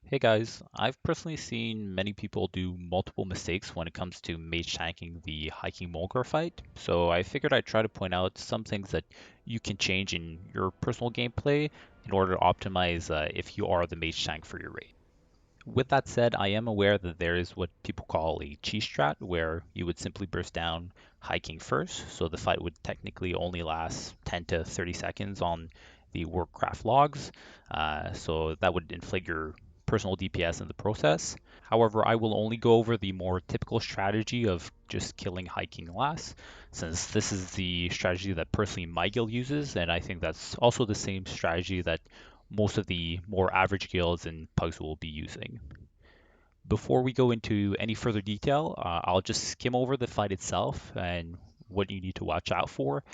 Hey guys, I've personally seen many people do multiple mistakes when it comes to mage tanking the High King Maulgar fight, so I figured I'd try to point out some things that you can change in your personal gameplay in order to optimize if you are the mage tank for your raid. With that said, I am aware that there is what people call a cheese strat, where you would simply burst down High King first, so the fight would technically only last 10 to 30 seconds on the Warcraft logs, so that would inflate your personal DPS in the process. However, I will only go over the more typical strategy of just killing High King last, since this is the strategy that personally my guild uses, and I think that's also the same strategy that most of the more average guilds and pugs will be using. Before we go into any further detail, I'll just skim over the fight itself and what you need to watch out for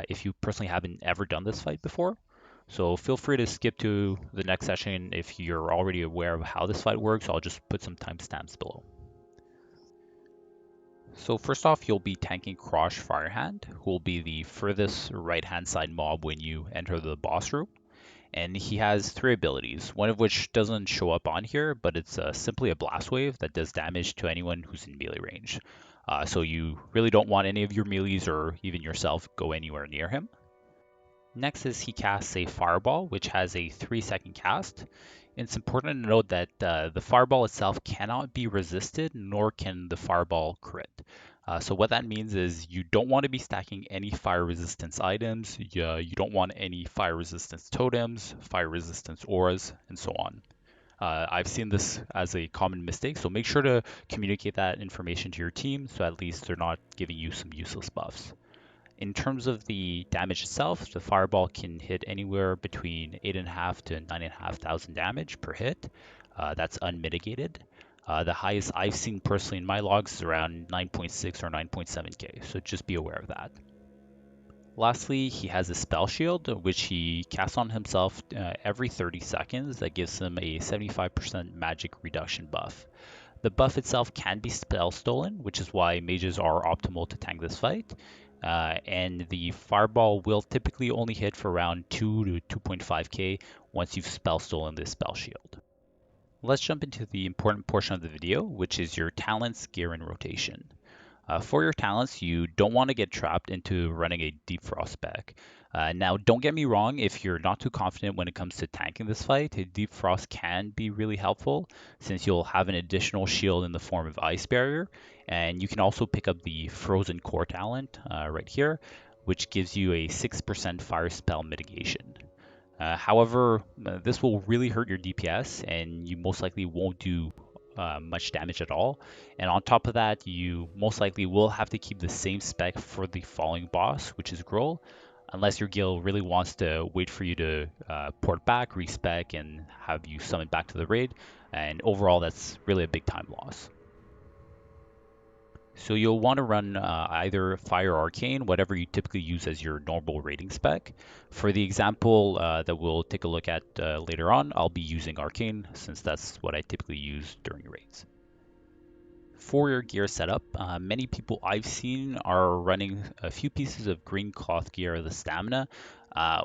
if you personally haven't ever done this fight before. So feel free to skip to the next session if you're already aware of how this fight works. I'll just put some timestamps below. So first off, you'll be tanking Krosh Firehand, who will be the furthest right-hand side mob when you enter the boss room. And he has three abilities, one of which doesn't show up on here, but it's simply a blast wave that does damage to anyone who's in melee range. So you really don't want any of your melees or even yourself go anywhere near him. Next is he casts a fireball, which has a 3-second cast. It's important to note that the fireball itself cannot be resisted, nor can the fireball crit. So what that means is you don't want to be stacking any fire resistance items, you don't want any fire resistance totems, fire resistance auras, and so on. I've seen this as a common mistake, so make sure to communicate that information to your team so at least they're not giving you some useless buffs. In terms of the damage itself, the fireball can hit anywhere between 8.5 to 9.5 thousand damage per hit. That's unmitigated. The highest I've seen personally in my logs is around 9.6 or 9.7k, so just be aware of that. Lastly, he has a spell shield, which he casts on himself every 30 seconds that gives him a 75% magic reduction buff. The buff itself can be spell stolen, which is why mages are optimal to tank this fight. And the fireball will typically only hit for around 2 to 2.5k once you've spell stolen this spell shield. Let's jump into the important portion of the video, which is your talents, gear, and rotation. For your talents, you don't want to get trapped into running a Deep Frost spec. Now, don't get me wrong, if you're not too confident when it comes to tanking this fight, a Deep Frost can be really helpful since you'll have an additional shield in the form of Ice Barrier, and you can also pick up the Frozen Core talent right here, which gives you a 6% fire spell mitigation. However, this will really hurt your DPS, and you most likely won't do much damage at all. And on top of that, you most likely will have to keep the same spec for the following boss, which is Groll, unless your guild really wants to wait for you to port back, respec, and have you summon back to the raid. And overall, that's really a big time loss. So you'll want to run either Fire Arcane, whatever you typically use as your normal rating spec. For the example that we'll take a look at later on, I'll be using Arcane since that's what I typically use during raids. For your gear setup, many people I've seen are running a few pieces of green cloth gear, the stamina,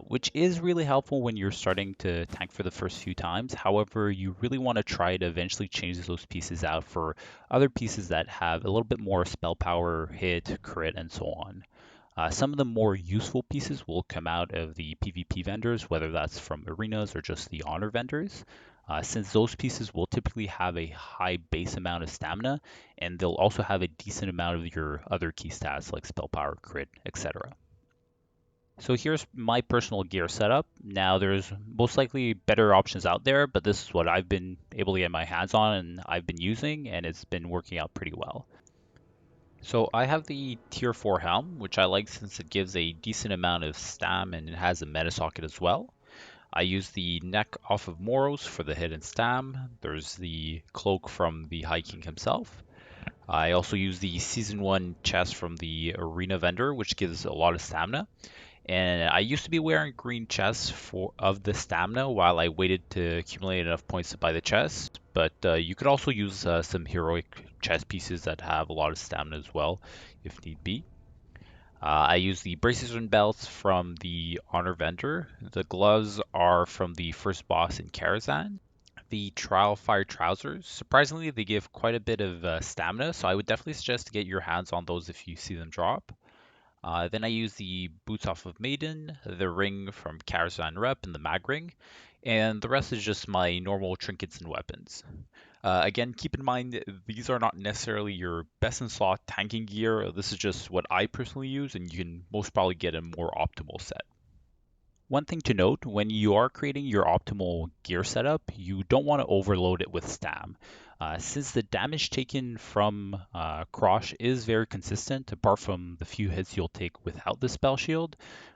which is really helpful when you're starting to tank for the first few times. However, you really want to try to eventually change those pieces out for other pieces that have a little bit more spell power, hit, crit, and so on. Some of the more useful pieces will come out of the PvP vendors, whether that's from arenas or just the honor vendors, since those pieces will typically have a high base amount of stamina, and they'll also have a decent amount of your other key stats like spell power, crit, etc. So here's my personal gear setup. Now there's most likely better options out there, but this is what I've been able to get my hands on and I've been using, and it's been working out pretty well. So I have the tier 4 helm, which I like since it gives a decent amount of stam and it has a meta socket as well. I use the neck off of Moros for the hidden stam. There's the cloak from the High King himself. I also use the season 1 chest from the arena vendor, which gives a lot of stamina. And I used to be wearing green chests of the stamina while I waited to accumulate enough points to buy the chest. But you could also use some heroic chest pieces that have a lot of stamina as well, if need be. I use the braces and belts from the honor vendor. The gloves are from the first boss in Karazhan. The Trial Fire Trousers, surprisingly, they give quite a bit of stamina, so I would definitely suggest to get your hands on those if you see them drop. Then I use the Boots off of Maiden, the ring from Karazhan Rep, and the Mag Ring, and the rest is just my normal trinkets and weapons. Again, keep in mind these are not necessarily your best in slot tanking gear. This is just what I personally use, and you can most probably get a more optimal set. One thing to note, when you are creating your optimal gear setup, you don't want to overload it with stam. Since the damage taken from Krosh is very consistent, apart from the few hits you'll take without the spell shield,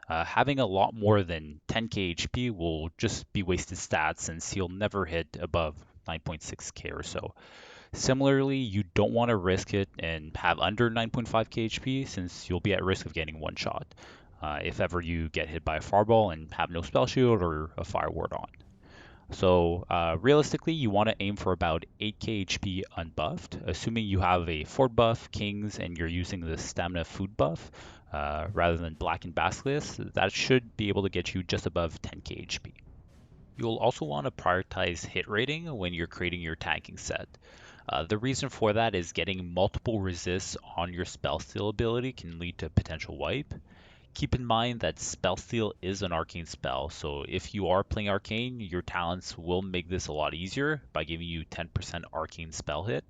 having a lot more than 10k HP will just be wasted stats since he'll never hit above 9.6k or so. Similarly, you don't want to risk it and have under 9.5k HP since you'll be at risk of getting one shot if ever you get hit by a fireball and have no spell shield or a fire ward on. So realistically, you want to aim for about 8k HP unbuffed, assuming you have a fort buff, kings, and you're using the stamina food buff rather than black and basilisk. That should be able to get you just above 10k HP. You'll also want to prioritize hit rating when you're creating your tanking set. The reason for that is getting multiple resists on your spell steal ability can lead to potential wipe. Keep in mind that Spell Steal is an arcane spell, so if you are playing arcane, your talents will make this a lot easier by giving you 10% arcane spell hit.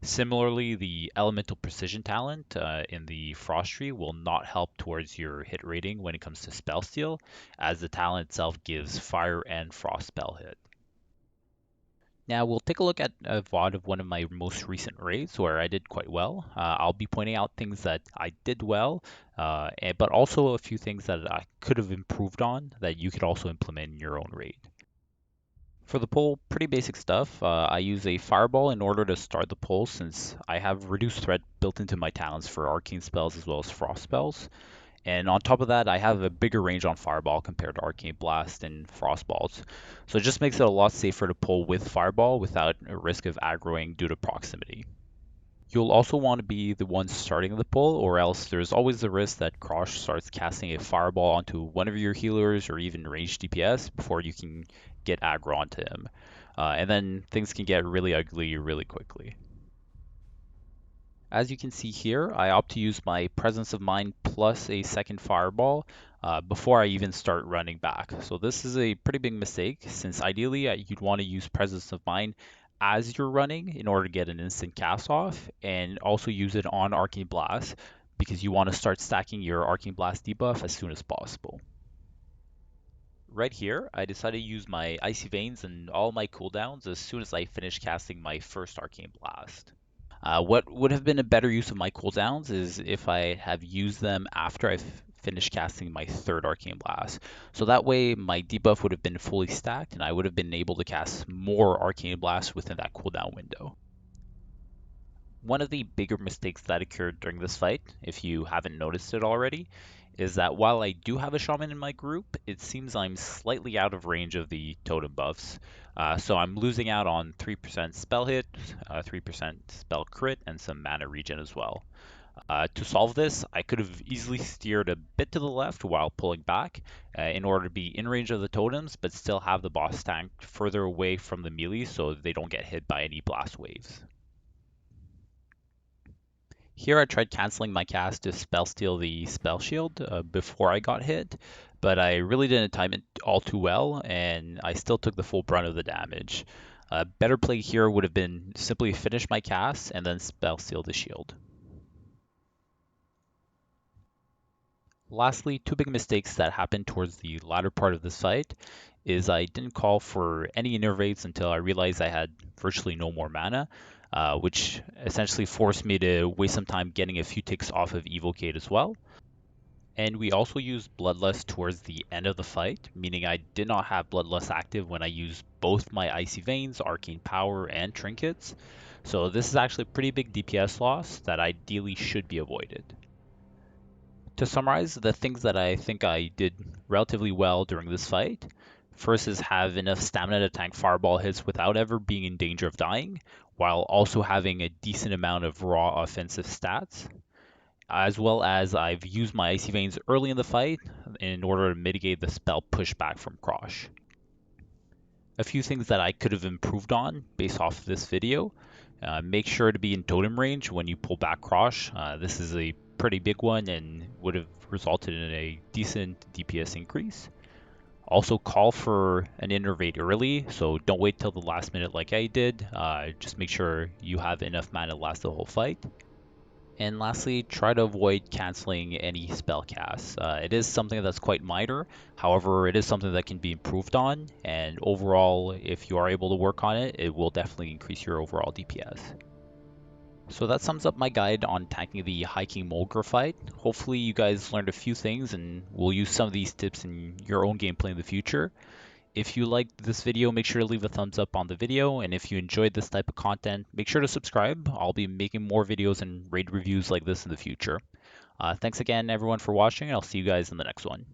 Similarly, the Elemental Precision talent in the Frost tree will not help towards your hit rating when it comes to Spell Steal, as the talent itself gives fire and frost spell hit. Now we'll take a look at a VOD of one of my most recent raids where I did quite well. I'll be pointing out things that I did well, but also a few things that I could have improved on that you could also implement in your own raid. For the pull, pretty basic stuff. I use a fireball in order to start the pull since I have reduced threat built into my talents for arcane spells as well as frost spells. And on top of that, I have a bigger range on Fireball compared to Arcane Blast and Frostballs. So it just makes it a lot safer to pull with Fireball without a risk of aggroing due to proximity. You'll also want to be the one starting the pull, or else there's always the risk that Krosh starts casting a Fireball onto one of your healers or even ranged DPS before you can get aggro onto him. And then things can get really ugly really quickly. As you can see here, I opt to use my Presence of Mind plus a second Fireball before I even start running back. So this is a pretty big mistake since ideally you'd want to use Presence of Mind as you're running in order to get an instant cast off and also use it on Arcane Blast because you want to start stacking your Arcane Blast debuff as soon as possible. Right here, I decided to use my Icy Veins and all my cooldowns as soon as I finish casting my first Arcane Blast. What would have been a better use of my cooldowns is if I have used them after I've finished casting my third Arcane Blast. So that way my debuff would have been fully stacked and I would have been able to cast more Arcane Blasts within that cooldown window. One of the bigger mistakes that occurred during this fight, if you haven't noticed it already, is that while I do have a shaman in my group, it seems I'm slightly out of range of the totem buffs. So I'm losing out on 3% spell hit, 3% spell crit, and some mana regen as well. To solve this, I could have easily steered a bit to the left while pulling back in order to be in range of the totems, but still have the boss tank further away from the melee so they don't get hit by any blast waves. Here I tried canceling my cast to spell steal the spell shield before I got hit, but I really didn't time it all too well, and I still took the full brunt of the damage. A better play here would have been simply finish my cast and then spell steal the shield. Lastly, two big mistakes that happened towards the latter part of this fight is I didn't call for any innervates until I realized I had virtually no more mana, which essentially forced me to waste some time getting a few ticks off of Evocate as well. And we also used Bloodlust towards the end of the fight, meaning I did not have Bloodlust active when I used both my Icy Veins, Arcane Power, and Trinkets. So this is actually a pretty big DPS loss that ideally should be avoided. To summarize, the things that I think I did relatively well during this fight, first is have enough stamina to tank fireball hits without ever being in danger of dying, while also having a decent amount of raw offensive stats, as well as I've used my Icy Veins early in the fight in order to mitigate the spell pushback from Krosh. A few things that I could have improved on based off of this video. Make sure to be in totem range when you pull back Crosh. This is a pretty big one and would have resulted in a decent DPS increase. Also call for an innervate early, so don't wait till the last minute like I did. Just make sure you have enough mana to last the whole fight. And lastly, try to avoid canceling any spell casts. It is something that's quite minor, however, it is something that can be improved on, and overall, if you are able to work on it, it will definitely increase your overall DPS. So that sums up my guide on tanking the High King Maulgar fight. Hopefully you guys learned a few things and will use some of these tips in your own gameplay in the future. If you liked this video, make sure to leave a thumbs up on the video, and if you enjoyed this type of content, make sure to subscribe. I'll be making more videos and raid reviews like this in the future. Thanks again everyone for watching, and I'll see you guys in the next one.